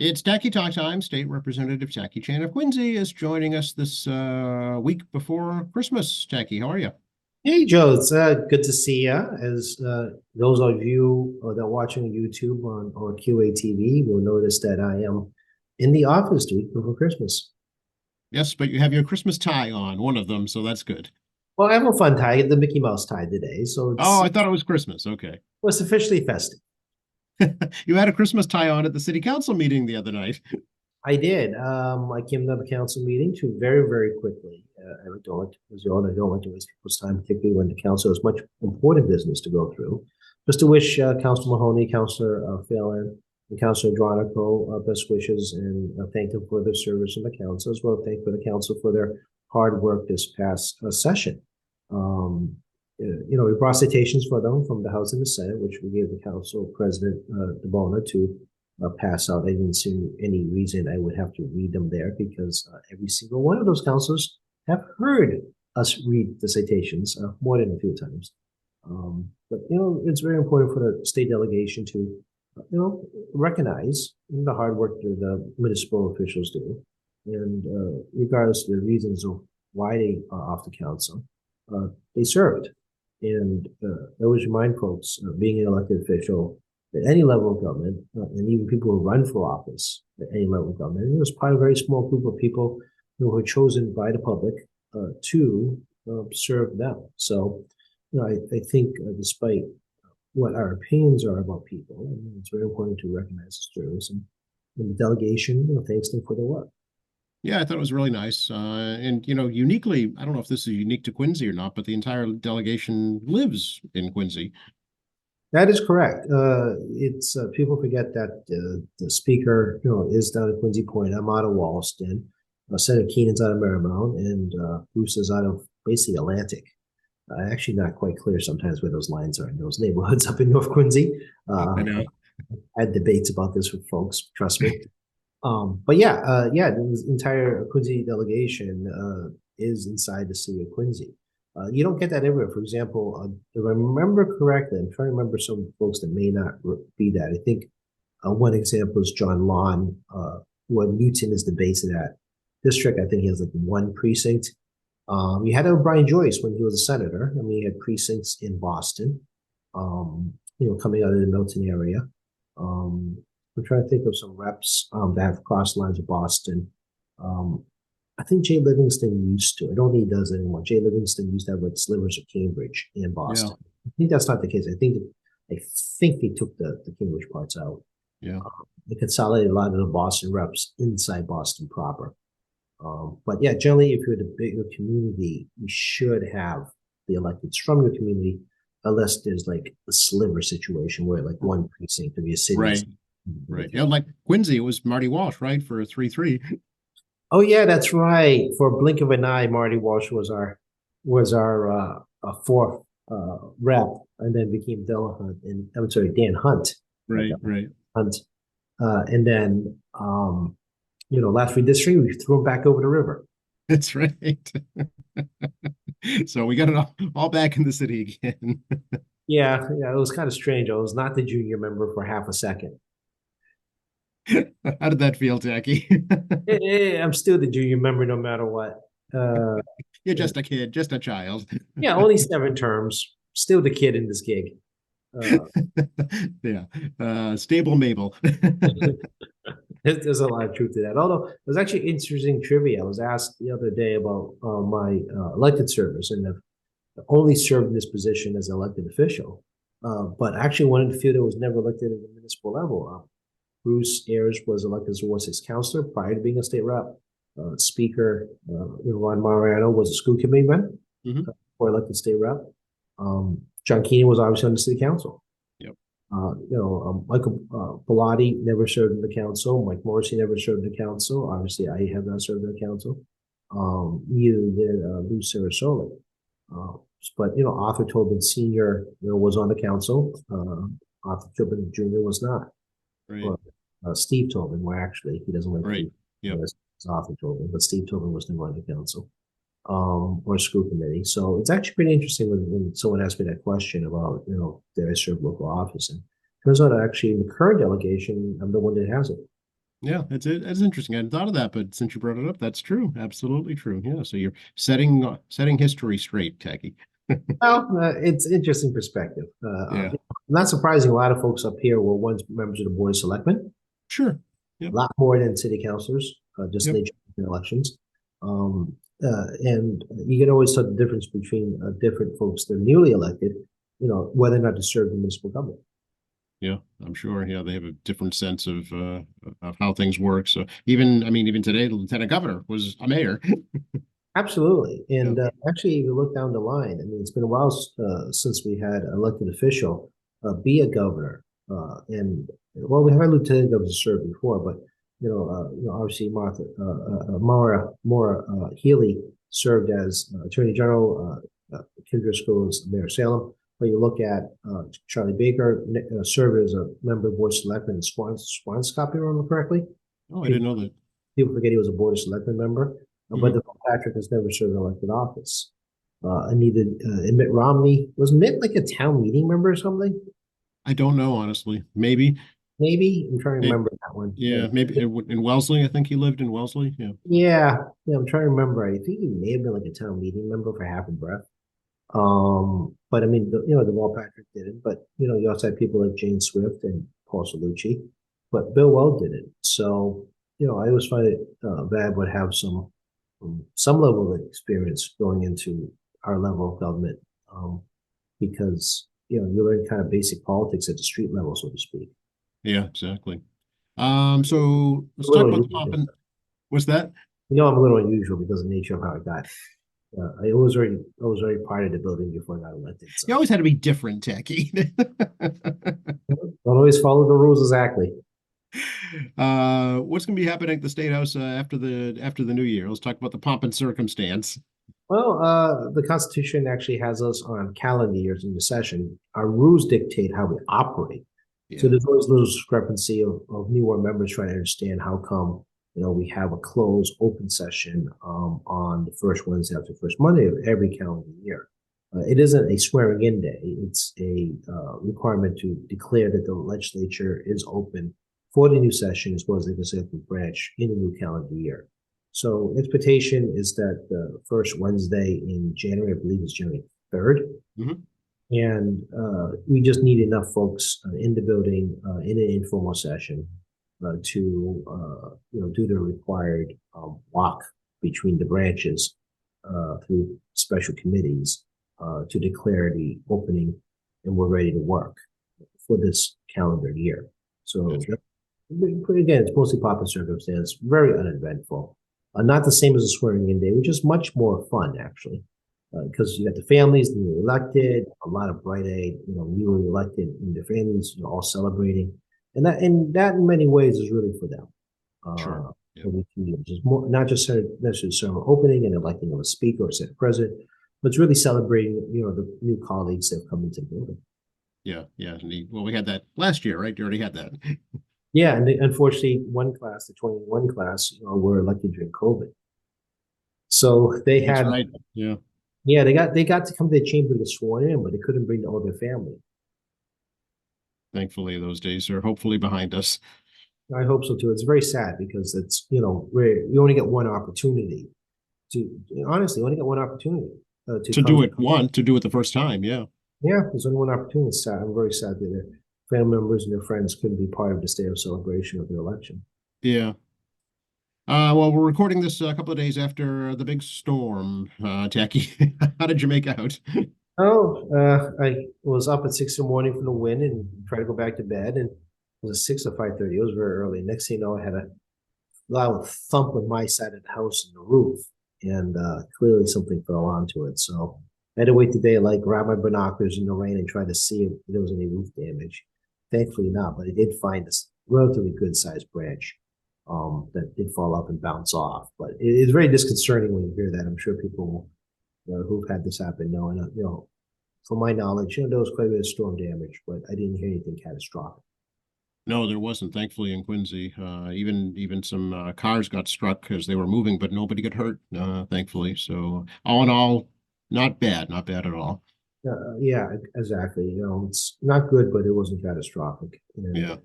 It's Tacky Talk time. State Representative Tacky Chan of Quincy is joining us this week before Christmas. Tacky, how are you? Hey Joe, it's good to see you. As those of you that are watching YouTube on or QATV will notice that I am in the office the week before Christmas. Yes, but you have your Christmas tie on, one of them, so that's good. Well, I have a fun tie, the Mickey Mouse tie today, so Oh, it's I thought it was Christmas. Okay. was officially festive. You had a Christmas tie on at the city council meeting the other night. I did. I came to the council meeting to very quickly. I don't, as you all know, I don't like to waste people's time, particularly when the council has much important business to go through. Just to wish Councilor Mahoney, Councilor Phelan, and Councilor Adronico best wishes and thank them for their service in the council, as well as thank for the council for their hard work this past session. We brought citations for them from the House and the Senate, which we gave the council president DeBona to pass out. I didn't see any reason I would have to read them there because every single one of those councilors have heard us read the citations more than a few times. But it's very important for the state delegation to recognize the hard work that the municipal officials do, and regardless of the reasons of why they are off the council, they served. And I always remind folks, being an elected official at any level of government, and even people who run for office at any level of government, it was part of a very small group of people who were chosen by the public to serve them. So, I think despite what our opinions are about people, it's very important to recognize the service, and the delegation, thanks them for their work. Yeah, I thought it was really nice. And, uniquely, I don't know if this is unique to Quincy or not, but the entire delegation lives in Quincy. That is correct. It's people forget that the speaker, is down at Quincy Point. I'm out of Wallaston. Senator Keenan's out of Marymount, and Bruce is out of basically Atlantic. Actually, not quite clear sometimes where those lines are in those neighborhoods up in North Quincy. I know. I had debates about this with folks. Trust me. But the entire Quincy delegation is inside the city of Quincy. You don't get that everywhere. For example, if I remember correctly, I'm trying to remember some folks that may not be that. I think one example is John Lawn, where Newton is the base of that district. I think he has like one precinct. You had Brian Joyce when he was a senator. I mean, he had precincts in Boston, coming out of the Milton area. I'm trying to think of some reps that have crossed lines of Boston. I think Jay Livingston used to. I don't think he does anymore. Jay Livingston used to have like slivers of Cambridge in Boston. Yeah. I think that's not the case. I think they took the Cambridge parts out. Yeah. They consolidated a lot of the Boston reps inside Boston proper. But yeah, generally, if you're the bigger community, you should have the electeds from your community, unless there's like a sliver situation where like one precinct of your city. Right. Right. Yeah, like Quincy, it was Marty Walsh, right, for 3-3. Oh yeah, that's right. For a blink of an eye, Marty Walsh was our fourth rep, and then became Delahunt, and I'm sorry, Dan Hunt. Right. Hunt, and then last redistricting, we threw him back over the river. That's right. So we got it all back in the city again. Yeah, it was kind of strange. I was not the junior member for half a second. How did that feel, Tacky? I'm still the junior member no matter what. You're just a kid, just a child. Yeah, only 7 terms. Still the kid in this gig. Yeah. Stable Mabel. There's a lot of truth to that. Although it was actually interesting trivia. I was asked the other day about my elected service, and I've only served in this position as an elected official. But actually one of the few that was never elected at the municipal level. Bruce Ayers was elected as a Ward 6 councilor prior to being a state rep. Speaker Ron Mariano was a school committee man for elected state rep. John Keenan was obviously on the city council. Yep. Michael Bellotti never served in the council. Mike Morrissey never served in the council. Obviously, I have not served in the council. Neither did Lou Sarasoli. But Arthur Tobin Sr. was on the council. Arthur Tobin Jr. was not. Right. Steve Tobin, where actually he doesn't like right. Yep. Arthur Tobin, but Steve Tobin was never on the council or school committee. So it's actually pretty interesting when someone asked me that question about did I serve local office, and turns out actually in the current delegation I'm the one that has it. Yeah, it's interesting. I hadn't thought of that, but since you brought it up, that's true. Absolutely true. Yeah. So you're setting history straight, Tacky. Well, it's interesting perspective. Yeah. Not surprising, a lot of folks up here were once members of the Board of Selectmen, Sure. a Yep. lot more than city councilors, just Yep. nature of elections. And you can always tell the difference between different folks that are newly elected, whether or not to serve in municipal government. Yeah, I'm sure. Yeah, they have a different sense of how things work. So even, I mean, even today, the lieutenant governor was a mayor. Absolutely. Yeah. And actually, if you look down the line, I mean, it's been a while since we had an elected official be a governor. And well, we have had lieutenant governors serve before, but obviously Maura Healy served as Attorney General. Kim Driscoll is Mayor of Salem. But you look at Charlie Baker served as a member of the Board of Selectmen in Swampscott, if I remember correctly. Oh, I didn't know that. People forget he was a Board of Selectmen member, but Mhm. the Patrick has never served an elected office. Anita and Mitt Romney, was Mitt like a town meeting member or something? I don't know, honestly. Maybe. Maybe I'm trying to It, remember that one. yeah, maybe in Wellesley. I think he lived in Wellesley. Yeah. Yeah, I'm trying to remember. I think he may have been like a town meeting member for half a breath. But I mean, the Walt Patrick did it, but you also had people like Jane Swift and Paul Salucci, but Bill Weld did it. So I always find it Vab would have some level of experience going into our level of government, because you learn kind of basic politics at the street level, so to speak. Yeah, exactly. So A let's talk little about the unusual. poppin'. What's that? I'm a little unusual because of the nature of how I got. I was already part of the building before I got elected, You so always had to be different, Tacky. don't always follow the rules exactly. What's going to be happening at the State House after the new year? Let's talk about the pomp and circumstance. Well, the Constitution actually has us on calendar years in the session. Our rules dictate how we operate. So Yeah, there's always a little discrepancy of newer members trying to understand how come, we have a closed open session on the first Wednesday after the first Monday of every calendar year. It isn't a swearing in day. It's a requirement to declare that the legislature is open for the new session as well as the executive branch in the new calendar year. So expectation is that the first Wednesday in January, I believe is January 3rd. hmm And we just need enough folks in the building in an informal session to do the required walk between the branches through special committees to declare the opening, and we're ready to work for this calendar year. So That's again, it's mostly pop and circumstance, very uneventful. Not the same as a swearing in day, which is much more fun actually, because you got the families, newly elected, a lot of bright-eyed, newly elected, and their families, all celebrating, and that in many ways is really for them. sure. Uh, Yeah, for the 2 years, it's more not just necessarily ceremony opening and electing of a speaker or senate president, but it's really celebrating, the new colleagues that have come into the building. yeah, yeah. Indeed. Well, we had that last year, right? You already had that. Yeah, and unfortunately, one class, the 21 class, were elected during COVID. So they That's had, right. Yeah. yeah, they got to come to the chamber to get sworn in, but they couldn't bring all their family. Thankfully, those days are hopefully behind us. I hope so too. It's very sad because it's, you only get one opportunity to, honestly, you only get one opportunity to To come. to do it the first time. Yeah. Yeah, there's only one opportunity. It's sad. I'm very sad that their family members and their friends couldn't be part of the state of celebration of the election. Yeah. Well, we're recording this a couple of days after the big storm, Tacky. How did you make out? Oh, I was up at 6 in the morning from the wind and tried to go back to bed, and it was 6 or 5:30. It was very early. Next thing you know, I had a loud thump on my side of the house in the roof, and clearly something fell onto it. So I had to wait the daylight, grab my binoculars in the rain, and try to see if there was any roof damage. Thankfully not, but I did find this relatively good sized branch that did fall up and bounce off. But it's very disconcerting when you hear that. I'm sure people who've had this happen know, and from my knowledge, there was quite a bit of storm damage, but I didn't hear anything catastrophic. No, there wasn't, thankfully, in Quincy. Even some cars got struck as they were moving, but nobody got hurt, thankfully. So all in all, not bad, not bad at all. Yeah, exactly. It's not good, but it wasn't catastrophic. And Yeah.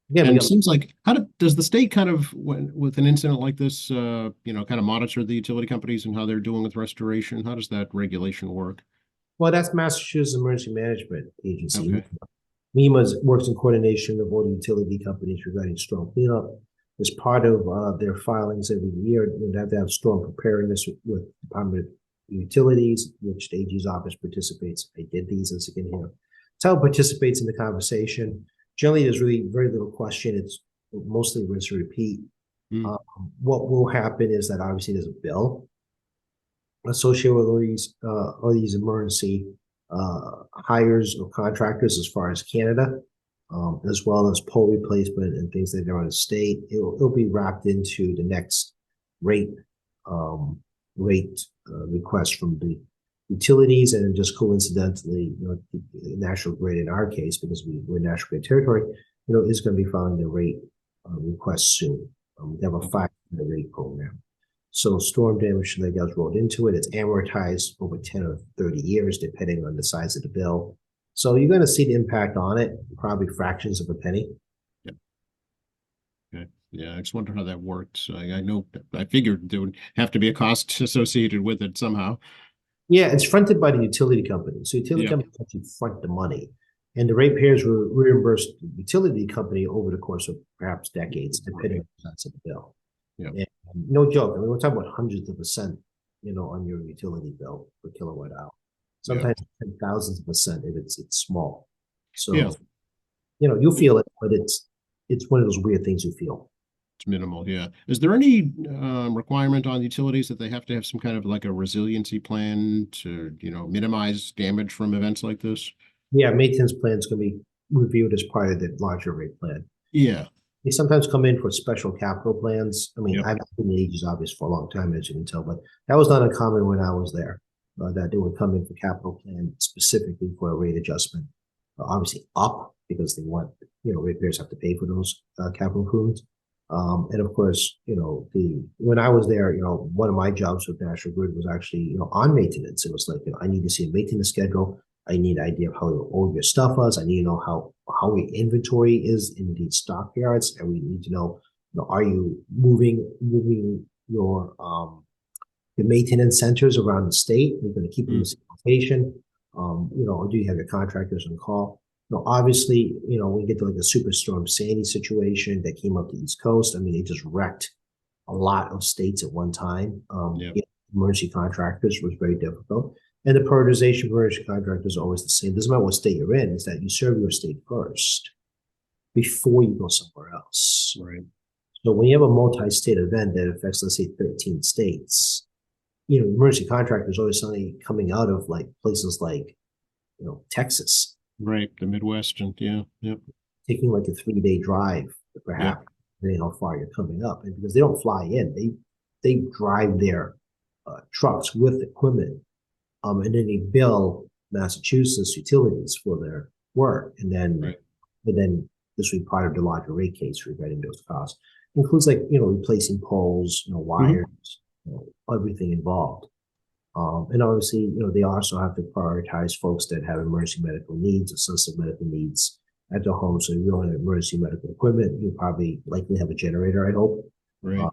Again, we And it got, seems like, does the state kind of, when, with an incident like this, kind of monitor the utility companies and how they're doing with restoration? How does that regulation work? well, that's Massachusetts Emergency Management Agency. Okay. MEMA works in coordination with all the utility companies regarding storm cleanup. As part of their filings every year, they have to have storm preparedness with Department of Utilities, which the AG's office participates. I did these, as you can hear. Town participates in the conversation. Generally, there's really very little question. It's mostly rinse and repeat. Mm. What will happen is that obviously there's a bill associated with all these emergency hires or contractors as far as Canada, as well as pole replacement and things that are on the state. It'll be wrapped into the next rate request from the utilities, and just coincidentally, National Grid in our case, because we're National Grid territory, is going to be filing the rate request soon. We have a 5-year rate program. So storm damage that gets rolled into it. It's amortized over 10 or 30 years, depending on the size of the bill. So you're going to see the impact on it, probably fractions of a penny. Yeah. Okay. Yeah, I just wonder how that works. I know, I figured there would have to be a cost associated with it somehow. Yeah, it's fronted by the utility company. So utility companies actually front the money. And the ratepayers will reimburse the utility company over the course of perhaps decades, depending on the size of the bill. Yeah. And no joke. I mean, we're talking about hundreds of percent, on your utility bill per kilowatt hour. Sometimes thousands of percent if it's small. So, you feel it, but it's one of those weird things you feel. It's minimal. Yeah. Is there any requirement on utilities that they have to have some kind of like a resiliency plan to, minimize damage from events like this? Yeah, maintenance plans can be reviewed as part of the larger rate plan. Yeah. They sometimes come in for special capital plans. I mean, Yep. I've been in the AG's office for a long time, as you can tell, but that was not uncommon when I was there, that they would come in for capital plan specifically for a rate adjustment. Obviously up, because they want, ratepayers have to pay for those capital improvements. And of course, when I was there, one of my jobs with National Grid was actually, on maintenance. It was like, I need to see a maintenance schedule. I need an idea of how old your stuff is. I need to know how your inventory is in the stockyards, and we need to know, are you moving your the maintenance centers around the state? You're going to keep them in the same location, or do you have your contractors on call? Obviously, when you get to like a Superstorm Sandy situation that came up the East Coast, I mean, it just wrecked a lot of states at one time. Emergency contractors was very difficult. And the prioritization for emergency contractors is always the same. Doesn't matter what state you're in, is that you serve your state first before you go somewhere else. Right. So when you have a multi-state event that affects, let's say, 13 states, emergency contractors always suddenly coming out of like places like, Texas. Right. The Midwest and taking like a 3-day drive, perhaps, depending how far you're coming up. And because they don't fly in, they drive their trucks with equipment. And then they bill Massachusetts utilities for their work. And then, this will be part of the larger rate case regarding those costs. It includes like, replacing poles, wires, everything involved. And obviously, they also have to prioritize folks that have emergency medical needs, assisted medical needs at their home. So if you own emergency medical equipment, you probably likely have a generator, I hope. Right.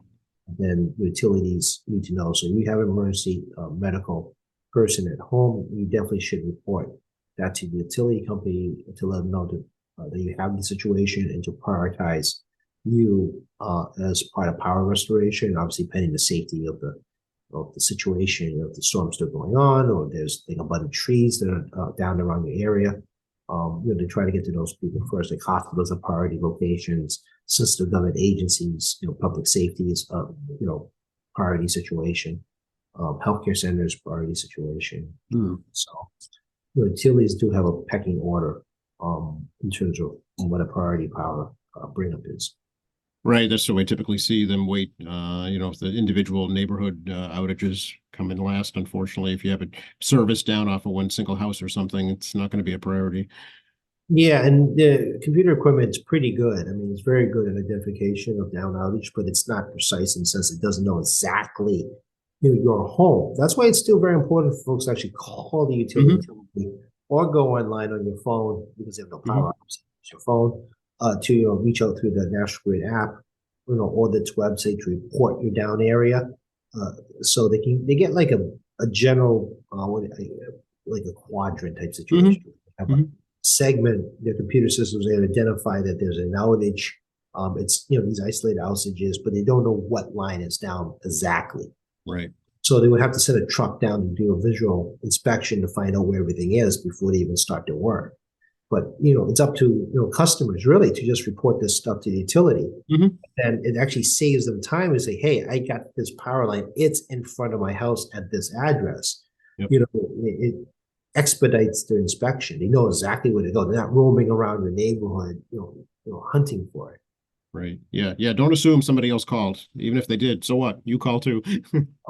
Then utilities need to know. So if you have an emergency medical person at home, you definitely should report that to the utility company to let them know that you have the situation and to prioritize you as part of power restoration, obviously pending the safety of the situation, if the storm's still going on, or there's abundant trees that are down around your area. To try to get to those people first. Like hospitals are priority locations, system government agencies, public safety is priority situation. Healthcare centers priority situation. So utilities do have a pecking order in terms of what a priority power bring up is. Right. That's the way I typically see them wait. If the individual neighborhood outages come in last, unfortunately, if you have a service down off of one single house or something, it's not going to be a priority. Yeah, and the computer equipment is pretty good. I mean, it's very good at identification of down outage, but it's not precise in the sense it doesn't know exactly your home. That's why it's still very important for folks to actually call the utility or go online on your phone because they have no power. Your phone. to, reach out through the National Grid app, or the website to report your down area. So they get like a general, like a quadrant type situation. Have a segment, their computer systems, they identify that there's an outage. It's, these isolated outages, but they don't know what line is down exactly. Right. So they would have to send a truck down to do a visual inspection to find out where everything is before they even start their work. But, it's up to, customers really to just report this stuff to the utility. And it actually saves them time to say, hey, I got this power line. It's in front of my house at this address. Yep. It expedites their inspection. They know exactly where to go. They're not roaming around the neighborhood, hunting for it. Right. Yeah. Yeah. Don't assume somebody else called. Even if they did, so what? You call too.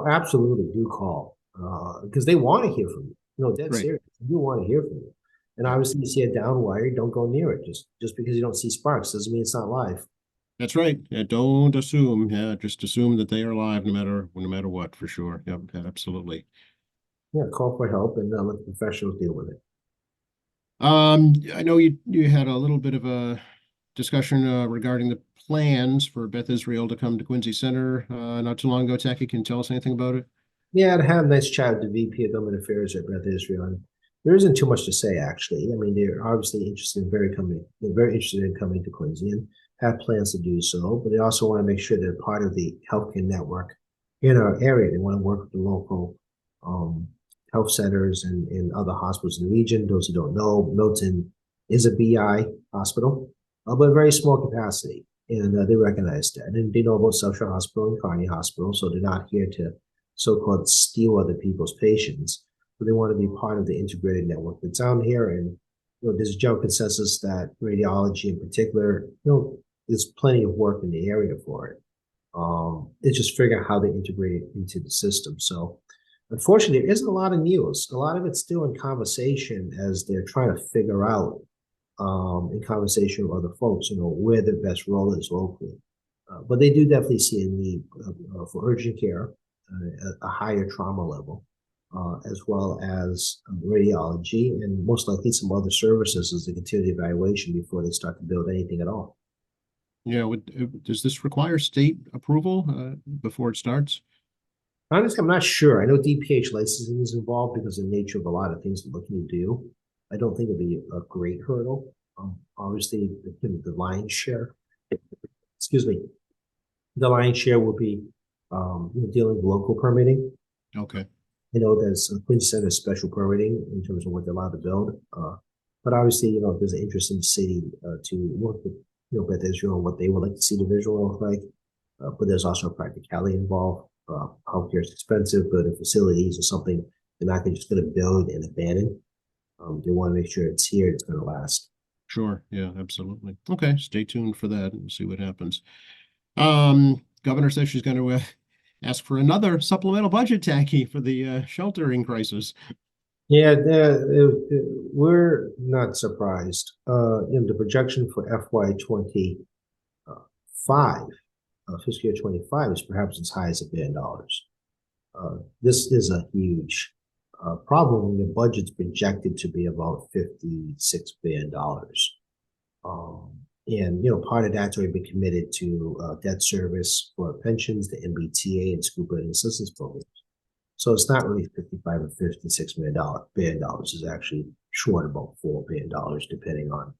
Absolutely do call. Because they want to hear from you. Dead Right. serious. They do want to hear from you. And obviously you see a down wire, don't go near it. Just because you don't see sparks doesn't mean it's not live. That's right. Yeah, don't assume. Yeah, just assume that they are live no matter what, for sure. Yep, absolutely. Yeah, call for help and let the professionals deal with it. I know you had a little bit of a discussion regarding the plans for Beth Israel to come to Quincy Center not too long ago. Tacky, can you tell us anything about it? Yeah, I had a nice chat with the VP of Government Affairs at Beth Israel. And there isn't too much to say, actually. I mean, they're obviously very interested in coming to Quincy and have plans to do so, but they also want to make sure they're part of the healthcare network in our area. They want to work with the local health centers and other hospitals in the region. Those who don't know, Milton is a BI hospital, but a very small capacity, and they recognize that. And they know about South Shore Hospital and Kearney Hospital, so they're not here to so-called steal other people's patients, but they want to be part of the integrated network that's out here. And there's a general consensus that radiology in particular, there's plenty of work in the area for it. It's just figuring out how they integrate it into the system. So unfortunately, there isn't a lot of news. A lot of it's still in conversation as they're trying to figure out in conversation with other folks, where the best role is locally. But they do definitely see a need for urgent care, a higher trauma level, as well as radiology, and most likely some other services as they continue the evaluation before they start to build anything at all. Yeah, does this require state approval before it starts? Honestly, I'm not sure. I know DPH licensing is involved because of the nature of a lot of things they're looking to do. I don't think it'll be a great hurdle. Obviously, the lion's share, excuse me, the lion's share will be dealing with local permitting. Okay. I know there's Quincy Center special permitting in terms of what they're allowed to build. But obviously, there's an interest in the city to work with, Beth Israel and what they would like to see the visual look like. But there's also a practicality involved. Healthcare is expensive, but the facilities are something they're not just going to build and abandon. They want to make sure it's here, it's going to last. Sure. Yeah, absolutely. Okay. Stay tuned for that and see what happens. Governor says she's going to ask for another supplemental budget, Tacky, for the sheltering crisis. Yeah, we're not surprised. The projection for FY25, fiscal year 25, is perhaps as high as $1 billion. This is a huge problem when your budget's projected to be about $56 billion. And part of that's already been committed to debt service for pensions, the MBTA, and school building assistance programs. So it's not really 55 or $56 billion. Is actually short about $4 billion, depending on.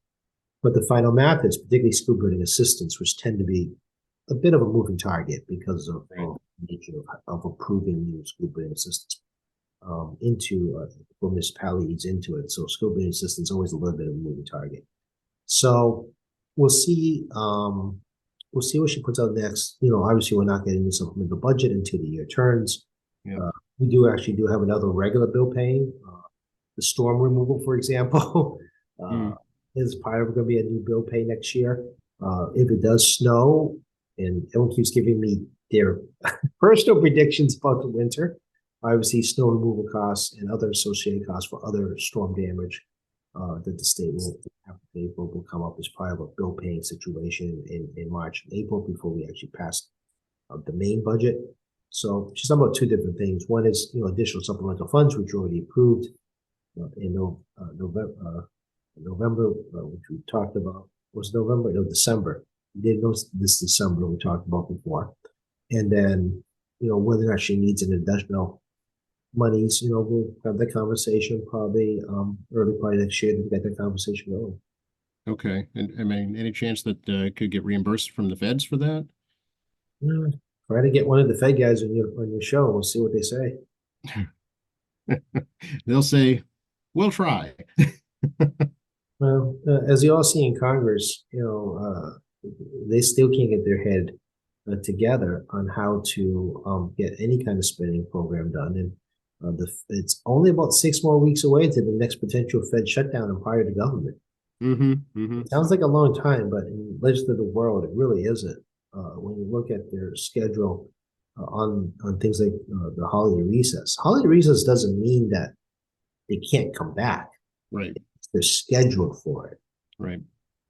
But the final math is, particularly school building assistance, which tend to be a bit of a moving target because of the nature of approving new school building assistance into municipalities into it. So school building assistance is always a little bit of a moving target. So we'll see. We'll see what she puts out next. Obviously, we're not getting the supplemental budget until the year turns. Yeah. We do have another regular bill paying. The storm removal, for example, is part of going to be a new bill pay next year. If it does snow, and everyone keeps giving me their personal predictions about the winter, obviously snow removal costs and other associated costs for other storm damage that the state will have to pay for will come up as part of a bill paying situation in March and April before we actually pass the main budget. So she's talking about two different things. One is additional supplemental funds, which are already approved in November, which we talked about, was November, no, December. He did go this December we talked about before. And then, whether or not she needs an additional monies, we'll have that conversation probably early part of next year to get that conversation going. Okay. And I mean, any chance that it could get reimbursed from the feds for that? Try to get one of the Fed guys on your show. We'll see what they say. They'll say, we'll try. Well, as you all see in Congress, they still can't get their head together on how to get any kind of spending program done. And it's only about 6 more weeks away to the next potential Fed shutdown and fire the government. It sounds like a long time, but in the legislative world, it really isn't. When you look at their schedule on things like the holiday recess. Holiday recess doesn't mean that they can't come back. Right. They're scheduled for it. Right.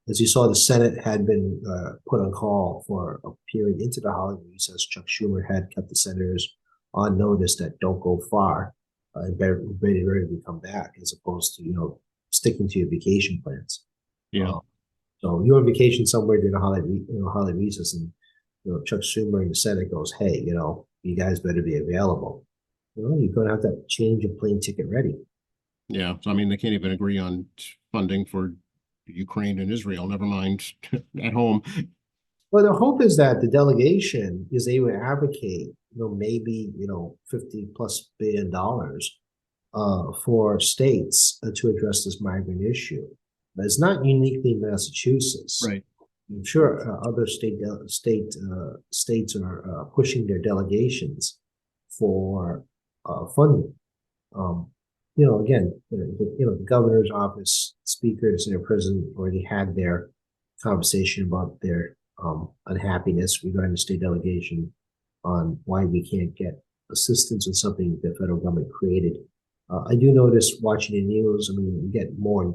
As you saw, the Senate had been put on call for a period into the holiday recess. Chuck Schumer had kept the senators on notice that don't go far and better ready to come back, as opposed to sticking to your vacation plans. Yeah. So you're on vacation somewhere during the holiday recess, and Chuck Schumer in the Senate goes, "Hey, you guys better be available." You're going to have to change your plane ticket ready. Yeah. So I mean, they can't even agree on funding for Ukraine and Israel. Never mind at home. Well, the hope is that the delegation is able to advocate, maybe $50+ billion for states to address this migrant issue. But it's not uniquely Massachusetts. Right. I'm sure other states are pushing their delegations for funding. Again, the governor's office, speaker, the Senate president already had their conversation about their unhappiness regarding the state delegation on why we can't get assistance in something the federal government created. I do notice watching the news, we get more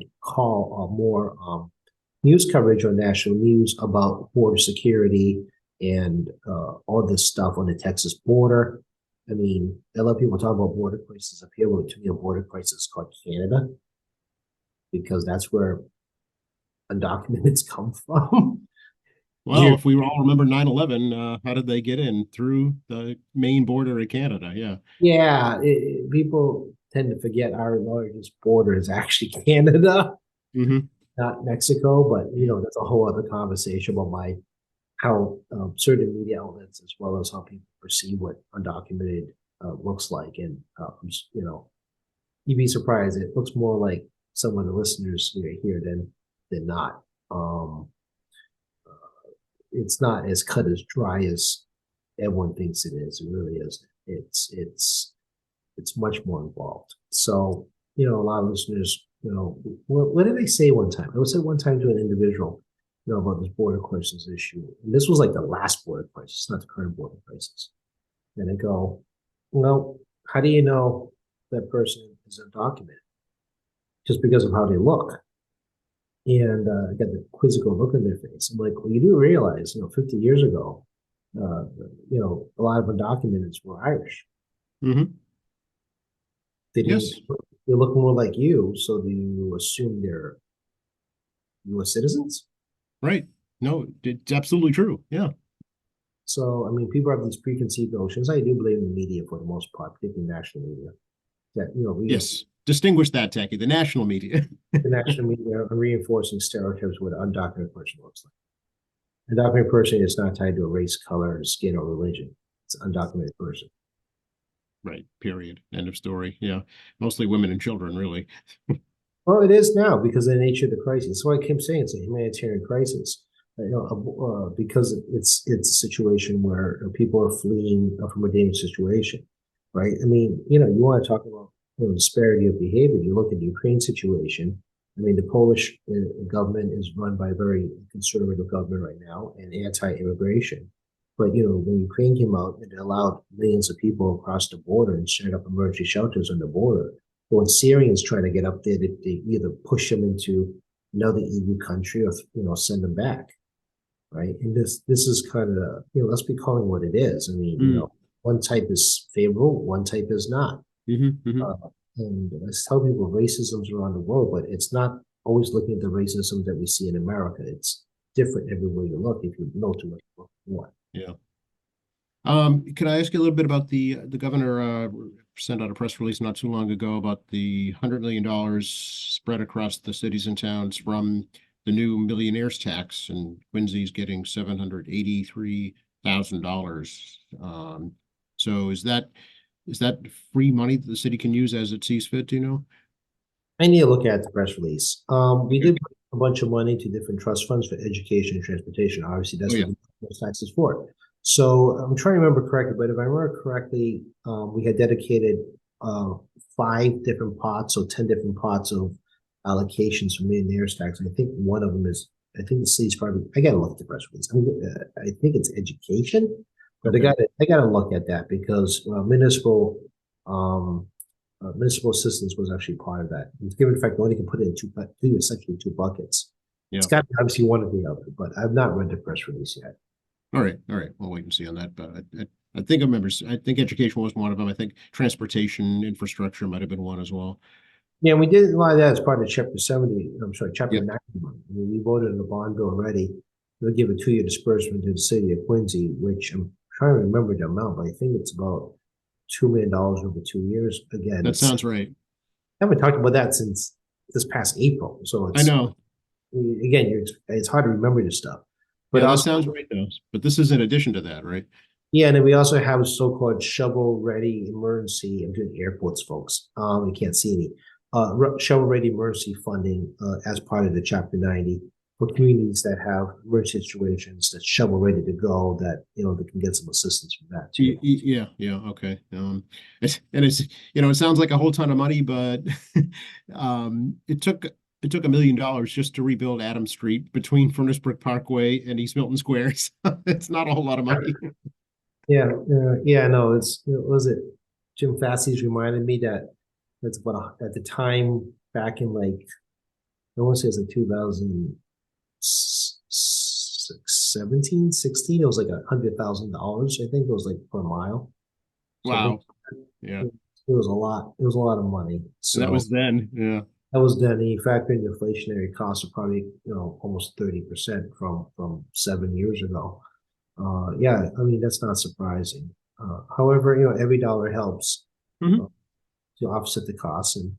news coverage on national news about border security and all this stuff on the Texas border. A lot of people talk about border crisis up here, but to me, a border crisis is called Canada, because that's where undocumented come from. Well, if we all remember 9/11, how did they get in? Through the main border of Canada? Yeah. Yeah, people tend to forget our largest border is actually Canada, not Mexico. But that's a whole other conversation about how certain media outlets, as well as how people perceive what undocumented looks like. And you'd be surprised, it looks more like some of the listeners here than not. It's not as cut as dry as everyone thinks it is. It really is. It's much more involved. So a lot of listeners, what did they say one time? I said one time to an individual, about this border crisis issue. And this was like the last border crisis, not the current border crisis. And they go, "Well, how do you know that person is undocumented? Just because of how they look." And I got the quizzical look on their face. I'm like, "Well, you do realize, 50 years ago, a lot of undocumented were Irish. They didn't, Yes. They look more like you, so do you assume they're U.S. citizens?" Right. No, it's absolutely true. Yeah. So, people have these preconceived notions. I do blame the media for the most part, particularly national media. That, Yes. Distinguish that, Techie, the national media. the national media are reinforcing stereotypes what an undocumented person looks like. An undocumented person is not tied to a race, color, skin, or religion. It's an undocumented person. Right. Period. End of story. Yeah. Mostly women and children, really. Well, it is now because of the nature of the crisis. That's why I keep saying it's a humanitarian crisis. Because it's a situation where people are fleeing from a dangerous situation, right? You want to talk about disparity of behavior. You look at the Ukraine situation. The Polish government is run by a very conservative government right now and anti-immigration. But when Ukraine came out, it allowed millions of people across the border and set up emergency shelters on the border. But when Syrians try to get up there, they either push them into another EU country or send them back, right? And this is kind of let's be calling what it is. One type is favorable, one type is not. And I tell people racism's around the world, but it's not always looking at the racism that we see in America. It's different everywhere you look if you know too much about what. Yeah. Could I ask you a little bit about the governor sent out a press release not too long ago about the $100 million spread across the cities and towns from the new millionaires tax, and Quincy's getting $783,000. So is that free money that the city can use as it sees fit, do you know? I need to look at the press release. We did put a bunch of money to different trust funds for education and transportation. Obviously, that's what those taxes for. So I'm trying to remember correctly, but if I remember correctly, we had dedicated 5 different pots or 10 different pots of allocations for millionaires tax. I think one of them is, I think the city's probably, I gotta look at the press release. I think it's education, but I gotta look at that because municipal assistance was actually part of that. Given the fact we only can put it in essentially two buckets. Yeah. It's got to be obviously one or the other, but I've not read the press release yet. All right. We'll wait and see on that. But I think I remember. I think education was one of them. I think transportation infrastructure might have been one as well. Yeah, we did a lot of that as part of Chapter 70. I'm sorry, Chapter 90. We voted on the bond bill already. We'll give a 2-year disbursement to the city of Quincy, which I'm trying to remember the amount, but I think it's about $2 million over 2 years. Again, that sounds right. I haven't talked about that since this past April, so it's, I know. Again, it's hard to remember this stuff. But yeah, that also, sounds right though. But this is in addition to that, right? Yeah, and then we also have a so-called shovel-ready emergency. I'm doing airports, folks. You can't see me. Shovel-ready emergency funding as part of the Chapter 90 for communities that have emergency situations that's shovel-ready to go. That they can get some assistance from that too. Yeah, okay. It's it sounds like a whole ton of money, but it took $1 million just to rebuild Adams Street between Furnace Brook Parkway and East Milton Squares. It's not a whole lot of money. Yeah, no, was it Jim Fassey's reminded me that that's about at the time back in like I want to say it was in 2017, 16, it was like $100,000. I think it was like per mile. So wow. Yeah. It was a lot. It was a lot of money. So that was then. Yeah. That was then. You factor in the inflationary costs of probably almost 30% from 7 years ago. Yeah, I mean that's not surprising. However, every dollar helps to offset the costs, and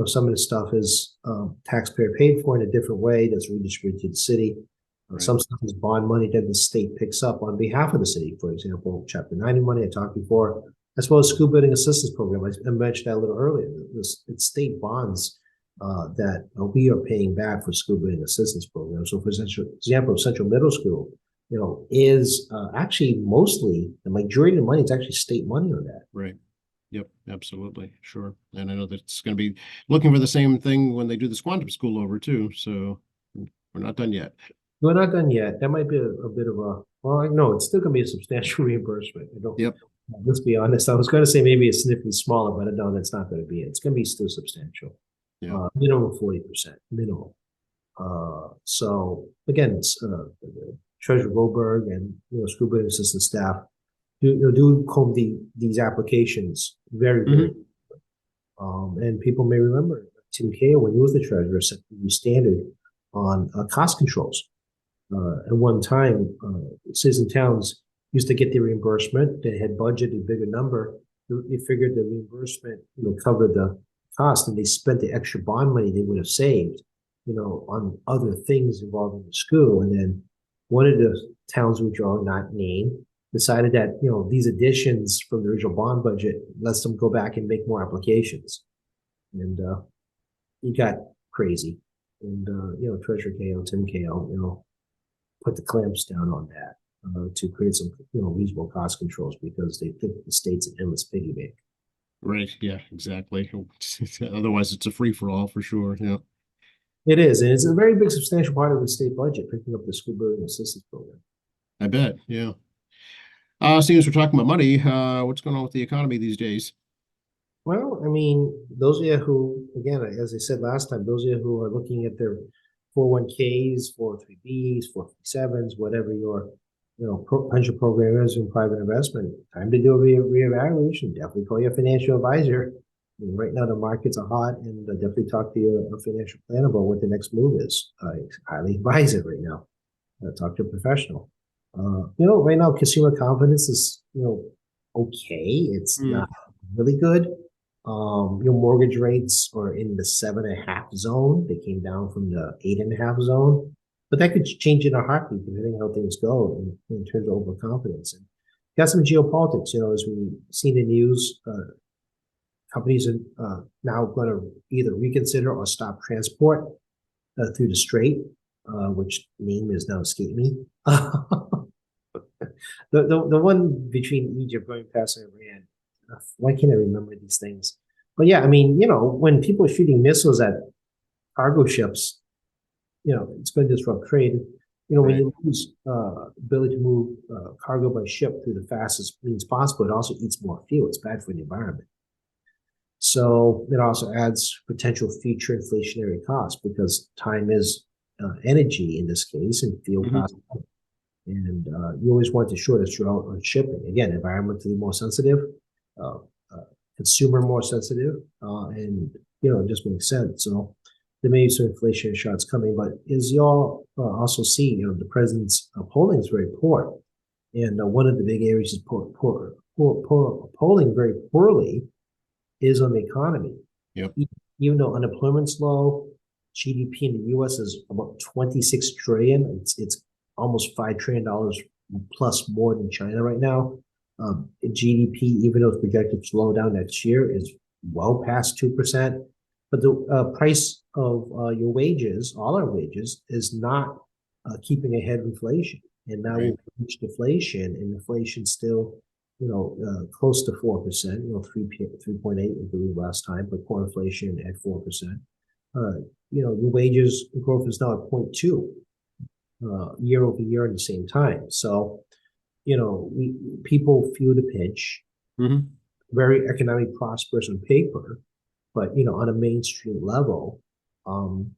some of the stuff is taxpayer paid for in a different way that's redistributed to the city. Right. Some stuff is bond money that the state picks up on behalf of the city. For example, Chapter 90 money I talked before, as well as school building assistance program. I mentioned that a little earlier. It's state bonds that we are paying back for school building assistance program. So, for example, Central Middle School, is actually mostly the majority of the money is actually state money on that. Right. Yep, absolutely. Sure. And I know that it's going to be looking for the same thing when they do the Squantum School over too. So we're not done yet. We're not done yet. That might be a bit of no, it's still going to be a substantial reimbursement. Let's be honest. I was going to say maybe it's significantly smaller, but no, that's not going to be it. It's going to be still substantial. Yeah. Minimum 40%, minimum. So again, it's Treasurer Goldberg and school building assistant staff do comb these applications very, very and people may remember Tim Cahill, when he was the treasurer, set the new standard on cost controls. At one time, cities and towns used to get the reimbursement. They had budgeted a bigger number. They figured the reimbursement covered the cost, and they spent the extra bond money they would have saved on other things involving the school. And then one of the towns, which are not named, decided that these additions from the original bond budget lets them go back and make more applications, and it got crazy. And Treasurer Cahill, Tim Cahill, put the clamps down on that to create some reasonable cost controls, because they think the state's an endless piggy bank. Right. Yeah. Exactly. Otherwise, it's a free for all for sure. Yeah. It is, and it's a very big, substantial part of the state budget, picking up the school building assistance program. I bet. Yeah. Seeing as we're talking about money, what's going on with the economy these days? Well, I mean, those of you who, again, as I said last time, those of you who are looking at their 401ks, 403bs, 437s, whatever your pension program is in private investment, time to do a reevaluation. Definitely call your financial advisor. Right now, the markets are hot, and definitely talk to your financial planner about what the next move is. I highly advise it right now. Talk to a professional. Right now, consumer confidence is, okay. It's Mm, not really good. Your mortgage rates are in the 7.5 zone. They came down from the 8.5 zone, but that could change in a heartbeat depending on how things go in terms of overconfidence. And got some geopolitics, as we see in the news, companies are now going to either reconsider or stop transport through the strait, which name is now escaping me. The one between Egypt going past Iran. Why can't I remember these things? But yeah, I mean, when people are shooting missiles at cargo ships, it's going to disrupt trade. When right. you lose ability to move cargo by ship through the fastest means possible, it also eats more fuel. It's bad for the environment. So it also adds potential future inflationary costs because time is energy in this case, and fuel Mhm. costs. And you always want the shortest route on shipping. Again, environmentally more sensitive, uh, consumer more sensitive, and it just makes sense. So there may be some inflation shots coming, but as y'all also see, the president's polling is very poor, and one of the big areas is polling very poorly is on the economy. Yep. Even though unemployment's low, GDP in the U.S. is about 26 trillion. It's almost $5 trillion plus more than China right now. GDP, even though it's projected to slow down next year, is well past 2%. But the price of your wages, all our wages, is not keeping ahead of inflation. And now Right. we've reached deflation, and inflation still close to 4%, 3.8, I believe last time, but core inflation at 4%. Your wages growth is now at 0.2 year over year at the same time. So, people feel the pinch, Hmm. very economically prosperous on paper, but on a mainstream level, um,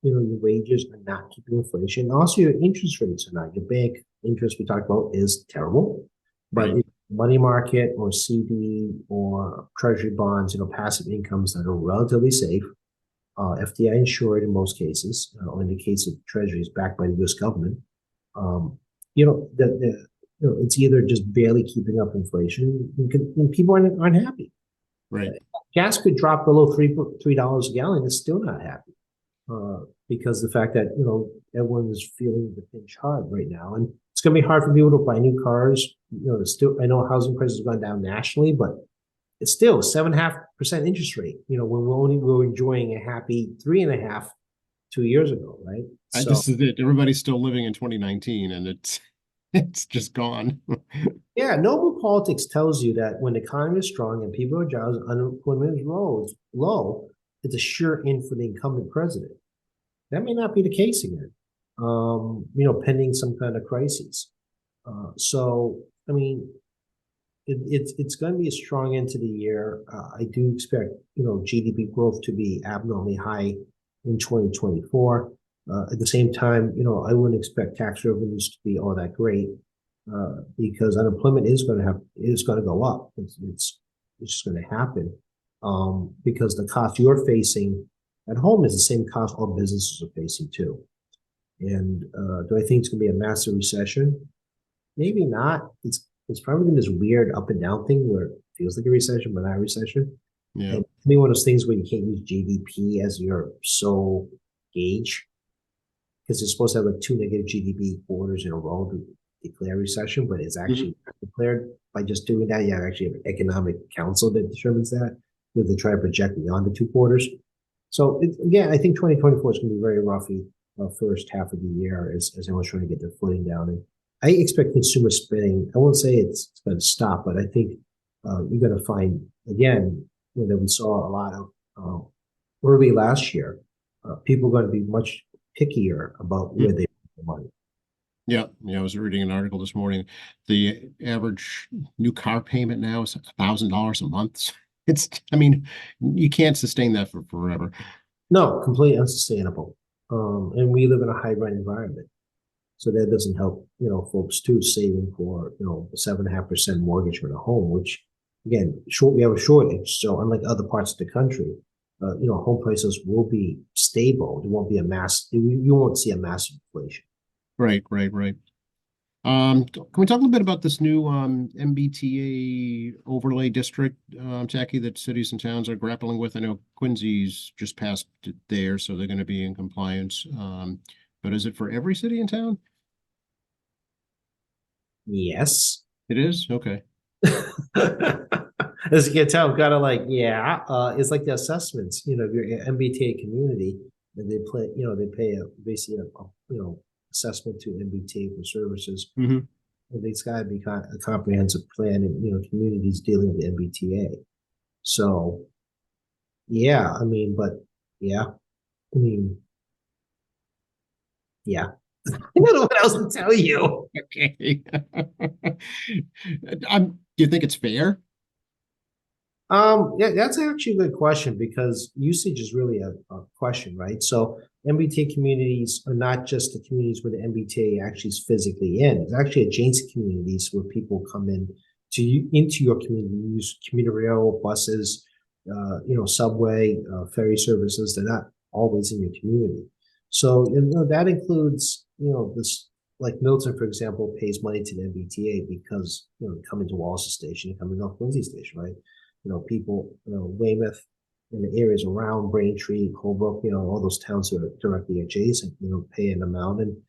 your wages are not keeping inflation. Also, your interest rates are not. Your bank interest we talked about is terrible, but Right. money market or CD or treasury bonds, passive incomes that are relatively safe, FDI insured in most cases, or in the case of treasuries backed by the U.S. government. It's either just barely keeping up inflation, and people aren't happy. Right. Gas could drop below $3 a gallon, it's still not happy. Because the fact that everyone is feeling the pinch hard right now, and it's going to be hard for people to buy new cars. Still, I know housing prices have gone down nationally, but it's still 7.5% interest rate. When we were enjoying a happy 3.5 2 years ago, right? So This is it. Everybody's still living in 2019, and it's it's just gone. yeah, noble politics tells you that when the economy is strong and people are jobs, unemployment is low, it's a sure in for the incumbent president. That may not be the case again, pending some kind of crisis. So, I mean, it's going to be a strong end to the year. I do expect, GDP growth to be abnormally high in 2024. At the same time, I wouldn't expect tax revenues to be all that great because unemployment is going to go up. It's just going to happen because the cost you're facing at home is the same cost all businesses are facing too. And do I think it's going to be a massive recession? Maybe not. It's probably going to be this weird up and down thing where it feels like a recession, but not a recession. Yeah. And maybe one of those things where you can't use GDP as your sole gauge because you're supposed to have like two negative GDP quarters in a row to declare recession, but it's Mhm. actually declared by just doing that. You actually have an economic council that determines that. They try to project beyond the two quarters. So again, I think 2024 is going to be very roughy first half of the year as everyone's trying to get their footing down. And I expect consumer spending. I won't say it's going to stop, but I think you're going to find again that we saw a lot of early last year. People are going to be much pickier about where they put their money. Yeah, yeah. I was reading an article this morning. The average new car payment now is $1,000 a month. It's, I mean, you can't sustain that for forever. No, completely unsustainable. And we live in a high rent environment. So that doesn't help, folks too saving for, 7.5% mortgage for a home, which again, we have a shortage, so unlike other parts of the country, home prices will be stable. There won't be you won't see a massive inflation. Right, right, right. Can we talk a little bit about this new MBTA overlay district, Jackie, that cities and towns are grappling with? I know Quincy's just passed it there, so they're going to be in compliance. But is it for every city and town? Yes. It is? Okay. As you can tell, kind of like, yeah, it's like the assessments, if you're an MBTA community, and they pay basically assessment to MBTA for services. Mm-hmm. And it's got to be a comprehensive plan, and communities dealing with the MBTA. So, yeah, I mean, but yeah, I mean, yeah. I don't know what else to tell you. Okay. Do you think it's fair? Yeah, that's actually a good question because usage is really a question, right? So MBTA communities are not just the communities where the MBTA actually is physically in. It's actually adjacent communities where people come into your community, use commuter rail, buses, subway, ferry services. They're not always in your community. So that includes this, like Milton, for example, pays money to the MBTA because coming to Walsall Station and coming off Quincy Station, right? People, Weymouth and the areas around Braintree, Holbrook, all those towns that are directly adjacent, pay an amount. And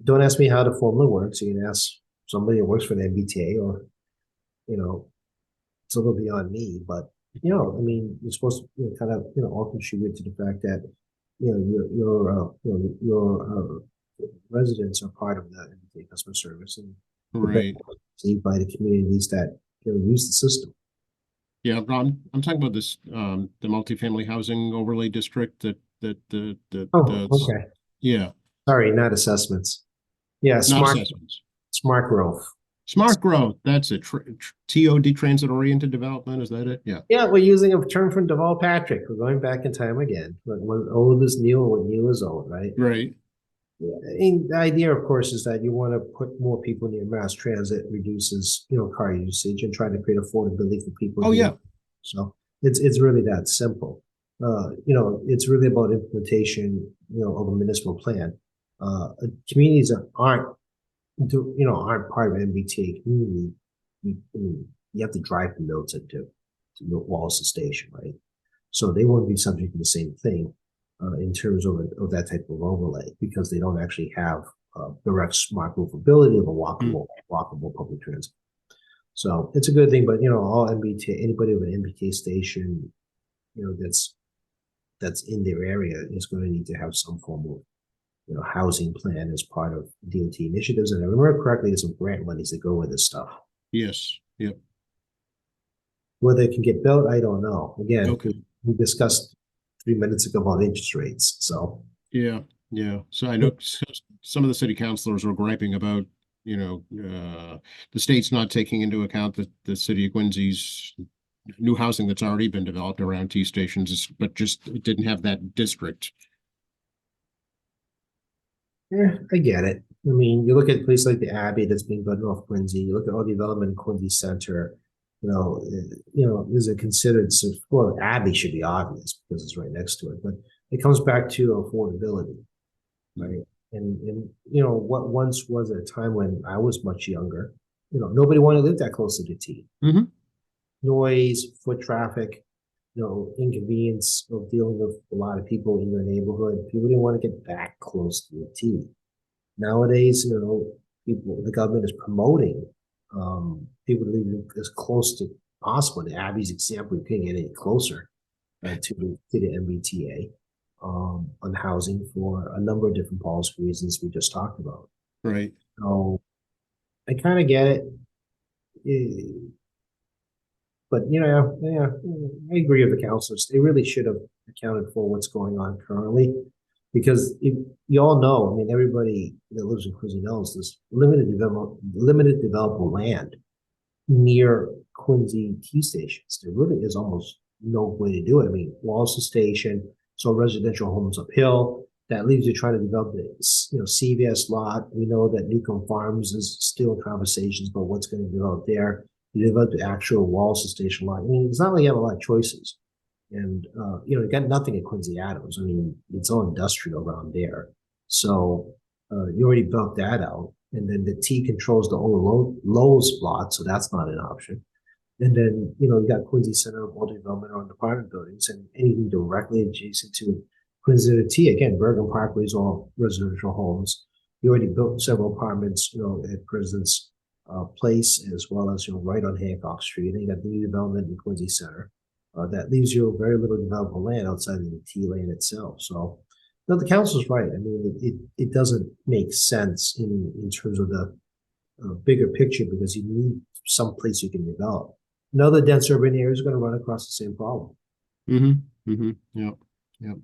don't ask me how the formula works. You can ask somebody that works for the MBTA or, it's a little beyond me. But, I mean, you're supposed to kind of, all contribute to the fact that, your residents are part of the MBTA customer service and Right. by the communities that use the system. Yeah, I'm talking about this, the multifamily housing overlay district Okay. Yeah, Sorry, not assessments. Yeah, not smart assessments. smart growth. Smart growth, that's it. TOD, transit oriented development, is that it? Yeah. Yeah, we're using a term from Deval Patrick. We're going back in time again. When old is new and when new is old, right? Right. Yeah. And the idea, of course, is that you want to put more people near mass transit, reduces car usage, and try to create affordability for people. Oh, yeah. So it's really that simple. It's really about implementation, of a municipal plan. Communities that aren't part of an MBTA community, you have to drive from Milton to Walsall Station, right? So they won't be subject to the same thing in terms of that type of overlay because they don't actually have direct smart movability of a walkable public transit. So it's a good thing, but all MBTA, anybody with an MBTA station, that's in their area is going to need to have some form of housing plan as part of DOT initiatives. And if I remember correctly, there's some grant monies that go with this stuff. Yes. Yep. Whether it can get built, I don't know. Again, Okay. we discussed 3 minutes ago about interest rates. So Yeah. So I know some of the city councilors were griping about, the state's not taking into account the city of Quincy's new housing that's already been developed around T stations, but just it didn't have that district. yeah, I get it. I mean, you look at places like the Abbey that's being built off Quincy. You look at all the development in Quincy Center. Is it considered? Well, Abbey should be obvious because it's right next to it, but it comes back to affordability, right? And what once was at a time when I was much younger, nobody wanted to live that close to the T. Mm-hmm. Noise, foot traffic, inconvenience of dealing with a lot of people in your neighborhood. People didn't want to get that close to the T. Nowadays, the government is promoting people to live as close to possible. The Abbey's example, you can't get any closer to the MBTA on housing for a number of different policy reasons we just talked about. Right. So I kind of get it. But I agree with the councilors. They really should have accounted for what's going on currently, because you all know. I mean, everybody that lives in Quincy knows this limited developable land near Quincy T stations. There really is almost no way to do it. I mean, Walsall Station, so residential homes uphill. That leaves you trying to develop the CVS lot. We know that Newcomb Farms is still in conversations about what's going to develop there. You develop the actual walls of Station Line. I mean, it's not like you have a lot of choices. And you got nothing at Quincy Adams. I mean, it's all industrial around there. So you already built that out. And then the T controls the old Lowe's lot, so that's not an option. And then, you got Quincy Center, multi-development on apartment buildings, and anything directly adjacent to Quincy to T. Again, Bergen Parkway is all residential homes. You already built several apartments, at President's Place, as well as, right on Hancock Street. And you got new development in Quincy Center. That leaves you very little developable land outside of the T lane itself. So, no, the council's right. I mean, it doesn't make sense in terms of the bigger picture because you need some place you can develop. Another dense urban area is going to run across the same problem. Yep. Yep.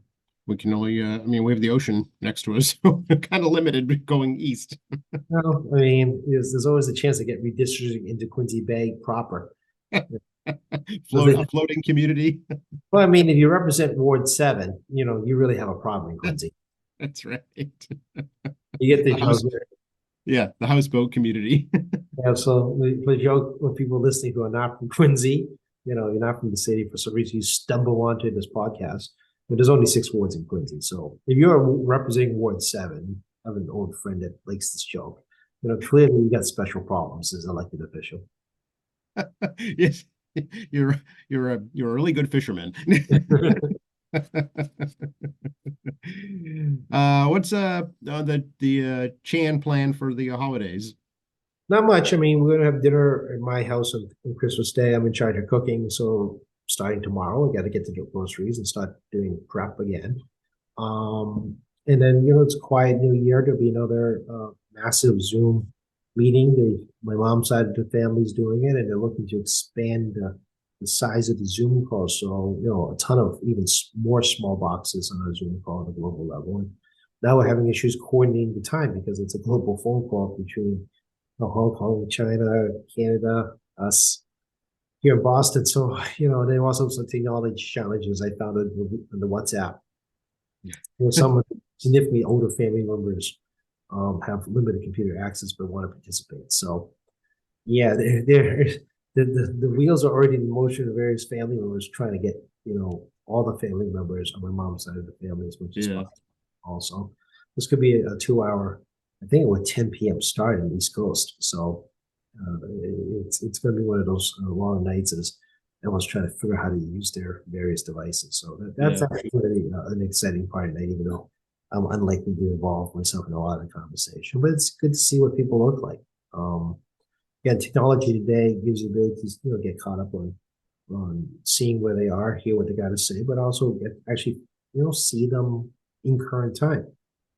We can only, I mean, we have the ocean next to us, so we're kind of limited going east. Well, I mean, there's always a chance to get redistricting into Quincy Bay proper. Floating community. Well, I mean, if you represent Ward 7, you really have a problem in Quincy. That's right. You get the House- joke. Yeah, the houseboat community. Yeah, so the joke with people listening who are not from Quincy, you're not from the city, for some reason you stumble onto this podcast, but there's only 6 wards in Quincy. So if you're representing Ward 7, I have an old friend that likes this joke. Clearly you got special problems as elected official. Yes, you're a really good fisherman. What's the Chan plan for the holidays? Not much. I mean, we're gonna have dinner at my house on Christmas Day. I'm in charge of cooking, so starting tomorrow, I got to get to the groceries and start doing prep again. And then it's a quiet New Year. There'll be another massive Zoom meeting. My mom's side of the family's doing it, and they're looking to expand the size of the Zoom call. So a ton of even more small boxes on a Zoom call at a global level. And now we're having issues coordinating the time because it's a global phone call between Hong Kong, China, Canada, us here in Boston. So, there also some technology challenges I found in the WhatsApp. Some significantly older family members have limited computer access but want to participate. So, yeah, the wheels are already in motion of various family members trying to get, all the family members on my mom's side of the family as much as possible. Also, this could be a 2-hour, I think it was 10 p.m. start in the East Coast. So it's going to be one of those long nights as everyone's trying to figure out how to use their various devices. So that's actually really an exciting part of the night, even though I'm unlikely to involve myself in a lot of conversation. But it's good to see what people look like. Again, technology today gives you the ability to get caught up on seeing where they are, hear what they got to say, but also actually see them in current time.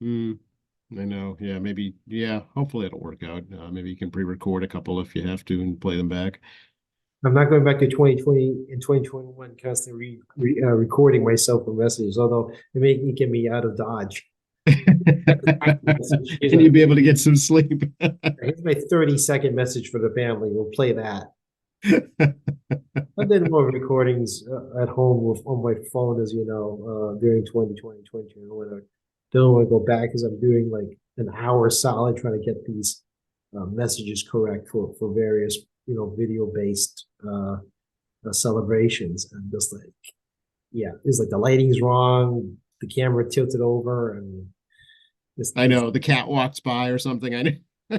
I know. Yeah, maybe. Yeah, hopefully it'll work out. Maybe you can pre-record a couple if you have to and play them back. I'm not going back to 2020 and 2021 constantly recording myself for messages, although it may get me out of Dodge. And you'd be able to get some sleep. Here's my 30-second message for the family. We'll play that. I did more recordings at home on my phone, as you know, during 2020, 2021. Don't want to go back because I'm doing like an hour solid trying to get these messages correct for various video-based celebrations. And just like, yeah, it's like the lighting's wrong, the camera tilted over, and I know the cat walks by or something. I know.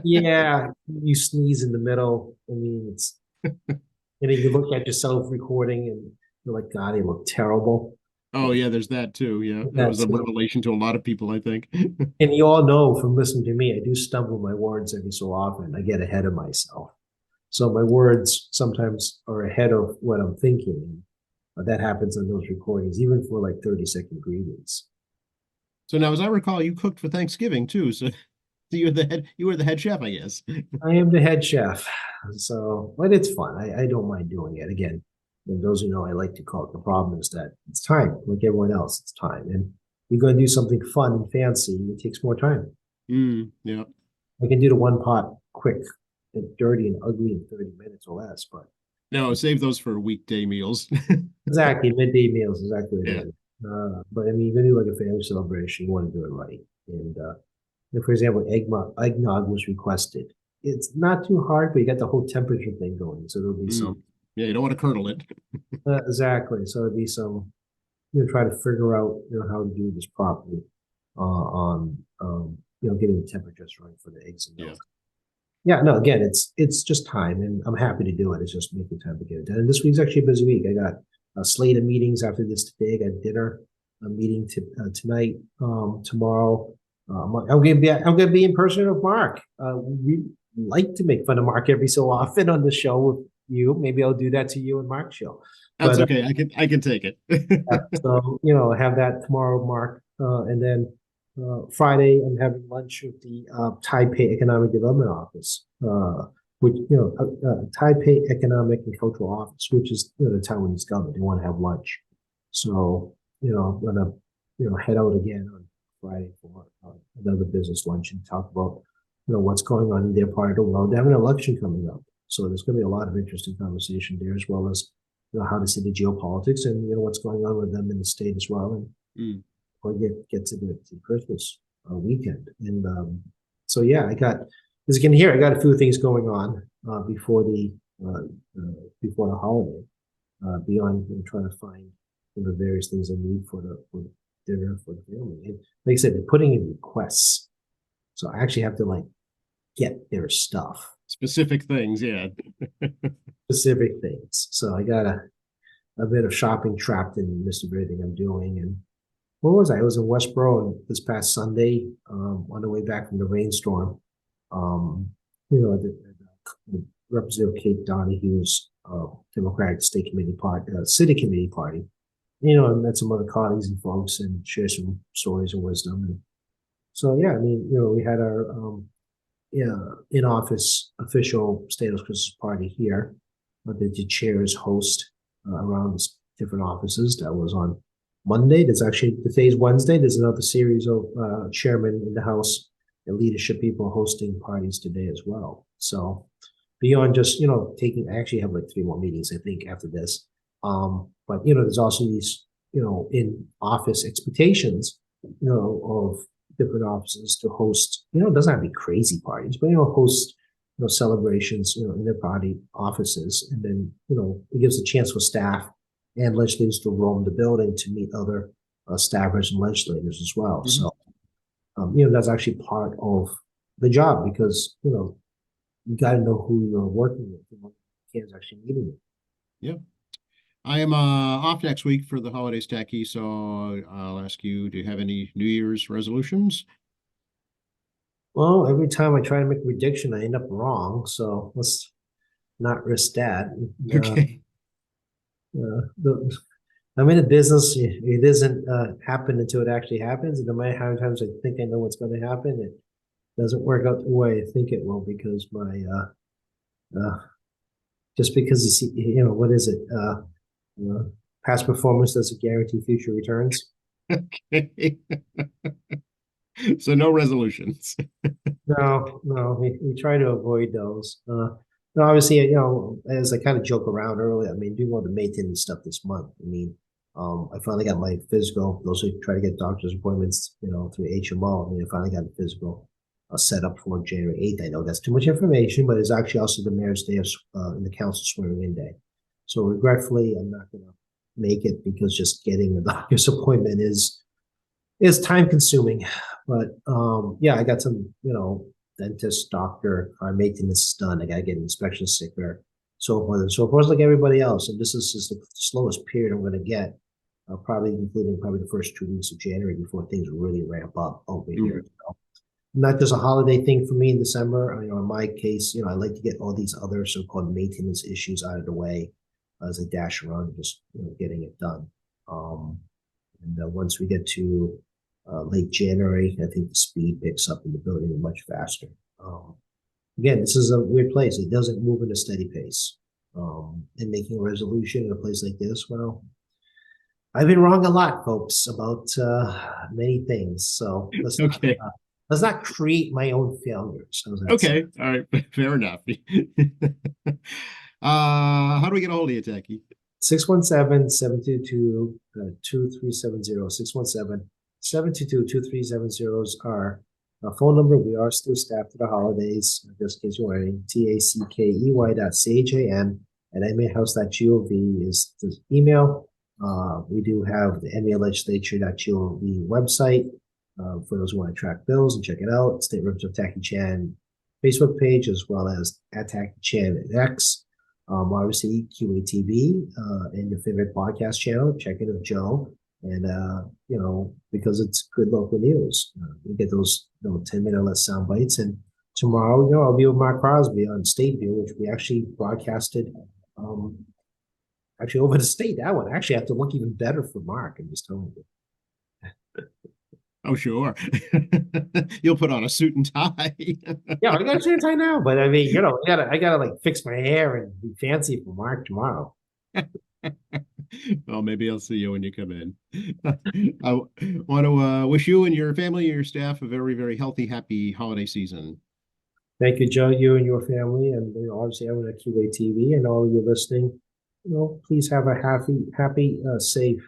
Yeah, you sneeze in the middle. I mean, it's and then you look at yourself recording and you're like, God, you look terrible. Oh yeah, there's that too. Yeah, that was a revelation to a lot of people, I think. And you all know from listening to me, I do stumble my words every so often. I get ahead of myself. So my words sometimes are ahead of what I'm thinking. That happens on those recordings, even for like 30-second greetings. So now, as I recall, you cooked for Thanksgiving too. So you were the head chef, I guess. I am the head chef. So, but it's fun. I don't mind doing it. Again, and those who know, I like to call it, the problem is that it's time. Like everyone else, it's time. And you're going to do something fun and fancy, it takes more time. Yeah. I can do the one pot quick and dirty and ugly in 30 minutes or less, but no, save those for weekday meals. exactly, midday meals, exactly. Yeah. But I mean, you're going to do like a family celebration, you want to do it right. And for example, eggnog was requested. it's not too hard, but you got the whole temperature thing going, so there'll be some. Yeah, you don't want to curdle it. Exactly. So it'd be some, try to figure out, how to do this properly, on, getting the temperatures right for the eggs and Yeah. milk. Yeah, no, again, it's just time, and I'm happy to do it. It's just making time to get it done. And this week's actually a busy week. I got a slate of meetings after this today. I got dinner, a meeting tonight, tomorrow. I'm gonna be in person with Mark. We like to make fun of Mark every so often on the show with you. Maybe I'll do that to you and Mark's show. That's But okay. I can take it. so, have that tomorrow, Mark. And then Friday, I'm having lunch with the Taipei Economic Development Office, which, Taipei Economic and Cultural Office, which is, the Taiwanese government. They want to have lunch. So, I'm gonna, head out again on Friday for another business lunch and talk about, what's going on in their part of the world. They have an election coming up. So there's going to be a lot of interesting conversation there, as well as, how to see the geopolitics and, what's going on with them in the state as well. And or get to the Christmas weekend. And so, yeah, as you can hear, I got a few things going on before the holiday, beyond trying to find the various things I need for dinner for the family. And like I said, they're putting in requests. So I actually have to get their stuff. Specific things, yeah. Specific things. So I got a bit of shopping trapped in the midst of everything I'm doing. And where was I? I was in Westboro this past Sunday, on the way back from the rainstorm. The Representative Kate Donahue's Democratic State Committee Party, City Committee Party. I met some other colleagues and folks and shared some stories and wisdom. And so, yeah, I mean, we had our in-office official Status Christmas party here, but the chairs host around the different offices. That was on Monday. Today's Wednesday. There's another series of chairmen in the House and leadership people hosting parties today as well. So beyond just, I actually have 3 more meetings, I think, after this. But, there's also these, in office expectations, of different offices to host, it doesn't have to be crazy parties, but, host, celebrations, in their party offices. And then, it gives a chance for staff and legislators to roam the building to meet other staffers and legislators as well. Mhm. So, that's actually part of the job, because, you got to know who you're working with and what is actually meeting with. Yep. I am off next week for the holidays, Tacky, so I'll ask you, do you have any New Year's resolutions? Well, every time I try to make a prediction, I end up wrong. So let's not risk that. Okay. I'm in a business. It doesn't happen until it actually happens. And no matter how many times I think I know what's going to happen, it doesn't work out the way I think it will, because my just because it's, what is it? Past performance doesn't guarantee future returns. Okay. So no resolutions. No, we try to avoid those. No, obviously, as I kind of joke around earlier, I mean, do want to maintain stuff this month. I mean, I finally got my physical. Those who try to get doctor's appointments, through HMO. I mean, I finally got the physical set up for January 8th. I know that's too much information, but it's actually also the mayor's day of the council swearing-in day. So regretfully, I'm not going to make it, because just getting a doctor's appointment is time consuming. But yeah, I got some, dentist, doctor, car maintenance done. I got to get an inspection sticker, so forth and so forth, like everybody else. And this is the slowest period I'm going to get, probably including the first 2 weeks of January before things really ramp up over here. So, not just a holiday thing for me in December. In my case, I like to get all these other so-called maintenance issues out of the way as I dash around, just getting it done. And once we get to late January, I think the speed picks up in the building much faster. Again, this is a weird place. It doesn't move at a steady pace. And making a resolution in a place like this, well, I've been wrong a lot, folks, about many things. So let's not create my own failures. Okay, all right, fair enough. How do we get a hold of you, Tacky? 617-722-2370. 617-722-2370 is our Phone number, we are still staffed for the holidays, just in case you're wondering, tackey.CHAN@mahouse.gov is the email. We do have the MA legislature.gov website, for those who want to track bills and check it out. State Reps of Tacky Chan Facebook page, as well as at Tacky Chan and X. Obviously QATV, and your favorite podcast channel, check it with Joe. And, because it's good local news, we get those, 10-minute or less sound bites. And tomorrow, I'll be with Mark Crosby on State View, which we actually broadcasted, actually over the state. That one actually have to look even better for Mark. I'm just telling you. Oh, sure. You'll put on a suit and tie. Yeah, I got a suit and tie now, but I mean, I gotta like fix my hair and be fancy for Mark tomorrow. Well, maybe I'll see you when you come in. I want to wish you and your family and your staff a very, very healthy, happy holiday season. Thank you, Joe, you and your family, and obviously everyone at QATV and all of you listening. Please have a happy, safe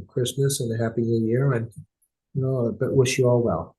Christmas and a happy New Year, and but wish you all well.